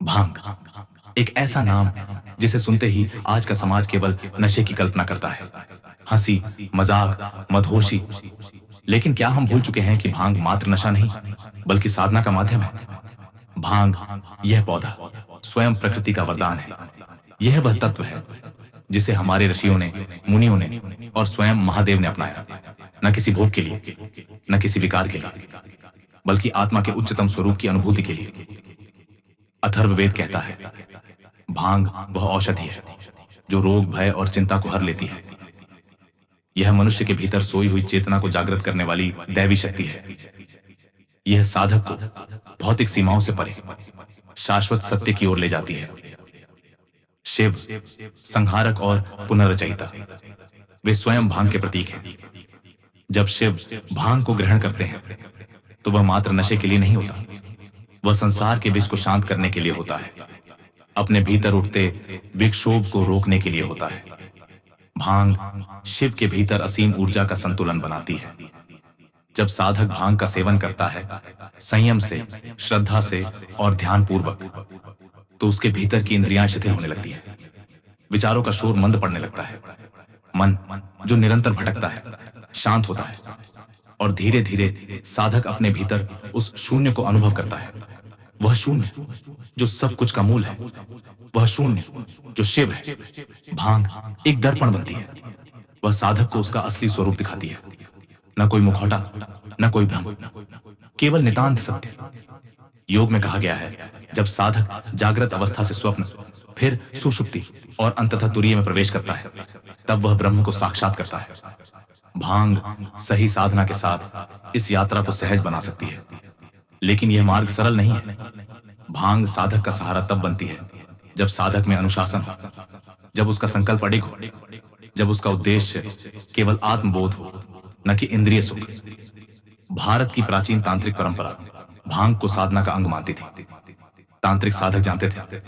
भांग एक ऐसा नाम जिसे सुनते ही आज का समाज केवल नशे की कल्पना करता है, हंसी, मजाक, मदहोशी। लेकिन क्या हम भूल चुके हैं कि भांग मात्र नशा नहीं, बल्कि साधना का माध्यम है। भांग, यह पौधा स्वयं प्रकृति का वरदान है। यह वह तत्व है जिसे हमारे ऋषियों ने, मुनियों ने और स्वयं महादेव ने अपनाया, न किसी भोग के लिए, न किसी विकार के लिए, बल्कि आत्मा के उच्चतम स्वरूप की अनुभूति के लिए। अथर्ववेद कहता है, भांग वह औषधि है जो रोग, भय और चिंता को हर लेती है। यह मनुष्य के भीतर सोई हुई चेतना को जागृत करने वाली दैवी शक्ति है। यह साधक को भौतिक सीमाओं से परे शाश्वत सत्य की ओर ले जाती है। शिव, संहारक और पुनर्रचयिता, वे स्वयं भांग के प्रतीक हैं। जब शिव भांग को ग्रहण करते हैं तो वह मात्र नशे के लिए नहीं होता, वह संसार के विष को शांत करने के लिए होता है, अपने भीतर उठते विक्षोभ को रोकने के लिए होता है। भांग शिव के भीतर असीम ऊर्जा का संतुलन बनाती है। जब साधक भांग का सेवन करता है संयम से, श्रद्धा से और ध्यान पूर्वक, तो उसके भीतर की इंद्रियां शिथिल होने लगती है, विचारों का शोर मंद पड़ने लगता है, मन जो निरंतर भटकता है शांत होता है और धीरे धीरे साधक अपने भीतर उस शून्य को अनुभव करता है। वह शून्य जो सब कुछ का मूल है, वह शून्य जो शिव है। भांग एक दर्पण बनती है, वह साधक को उसका असली स्वरूप दिखाती है। न कोई मुखौटा, न कोई भ्रम, केवल नितांत सत्य। योग में कहा गया है, जब साधक जागृत अवस्था से स्वप्न, फिर सुषुप्ति और अंततः तुरीय में प्रवेश करता है, तब वह ब्रह्म को साक्षात करता है। भांग सही साधना के साथ इस यात्रा को सहज बना सकती है, लेकिन यह मार्ग सरल नहीं है। भांग साधक का सहारा तब बनती है जब साधक में अनुशासन हो, जब उसका संकल्प अडिग हो, जब उसका उद्देश्य केवल आत्मबोध हो, न कि इंद्रिय सुख। भारत की प्राचीन तांत्रिक परंपरा भांग को साधना का अंग मानती थी। तांत्रिक साधक जानते थे,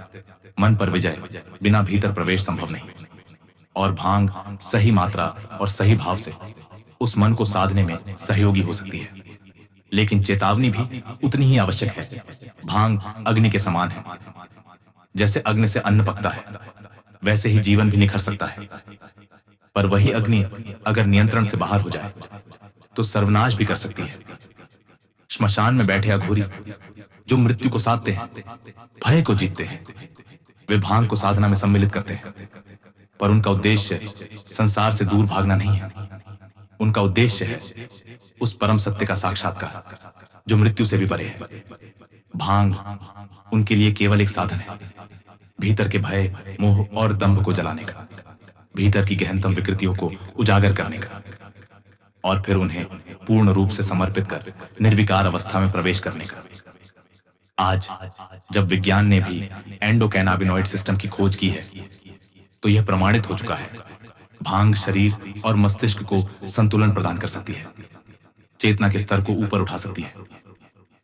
मन पर विजय बिना भीतर प्रवेश संभव नहीं, और भांग सही मात्रा और सही भाव से उस मन को साधने में सहयोगी हो सकती है। लेकिन चेतावनी भी उतनी ही आवश्यक है। भांग अग्नि के समान है। जैसे अग्नि से अन्न पकता है, वैसे ही जीवन भी निखर सकता है। पर वही अग्नि अगर नियंत्रण से बाहर हो जाए तो सर्वनाश भी कर सकती है। श्मशान में बैठे अघोरी जो मृत्यु को साधते हैं, भय को जीतते हैं, वे भांग को साधना में सम्मिलित करते हैं। पर उनका उद्देश्य संसार से दूर भागना नहीं है। उनका उद्देश्य है उस परम सत्य का साक्षात्कार जो मृत्यु से भी परे है। भांग उनके लिए केवल एक साधन है, भीतर के भय, मोह और दंभ को जलाने का, भीतर की गहनतम विकृतियों को उजागर करने का, और फिर उन्हें पूर्ण रूप से समर्पित कर निर्विकार अवस्था में प्रवेश करने का। आज जब विज्ञान ने भी एंडोकैनाबिनॉइड सिस्टम की खोज की है, तो यह प्रमाणित हो चुका है, भांग शरीर और मस्तिष्क को संतुलन प्रदान कर सकती है, चेतना के स्तर को ऊपर उठा सकती है।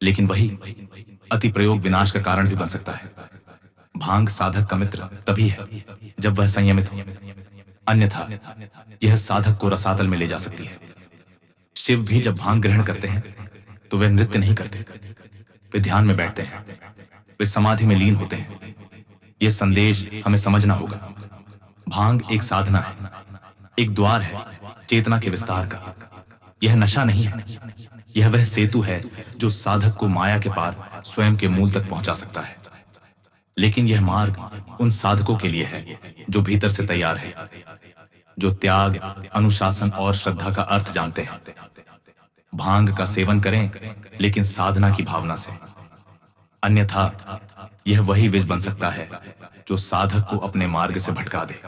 लेकिन वही अति प्रयोग विनाश का कारण भी बन सकता है। भांग साधक का मित्र तभी है जब वह संयमित हो, अन्यथा यह साधक को रसातल में ले जा सकती है। शिव भी जब भांग ग्रहण करते हैं तो वे नृत्य नहीं करते, वे ध्यान में बैठते हैं, वे समाधि में लीन होते हैं। यह संदेश हमें समझना होगा। भांग एक साधना है, एक द्वार है चेतना के विस्तार का। यह नशा नहीं है, यह वह सेतु है जो साधक को माया के पार स्वयं के मूल तक पहुंचा सकता है। लेकिन यह मार्ग उन साधकों के लिए है जो भीतर से तैयार है, जो त्याग, अनुशासन और श्रद्धा का अर्थ जानते हैं। भांग का सेवन करें, लेकिन साधना की भावना से, अन्यथा यह वही विष बन सकता है जो साधक को अपने मार्ग से भटका दे।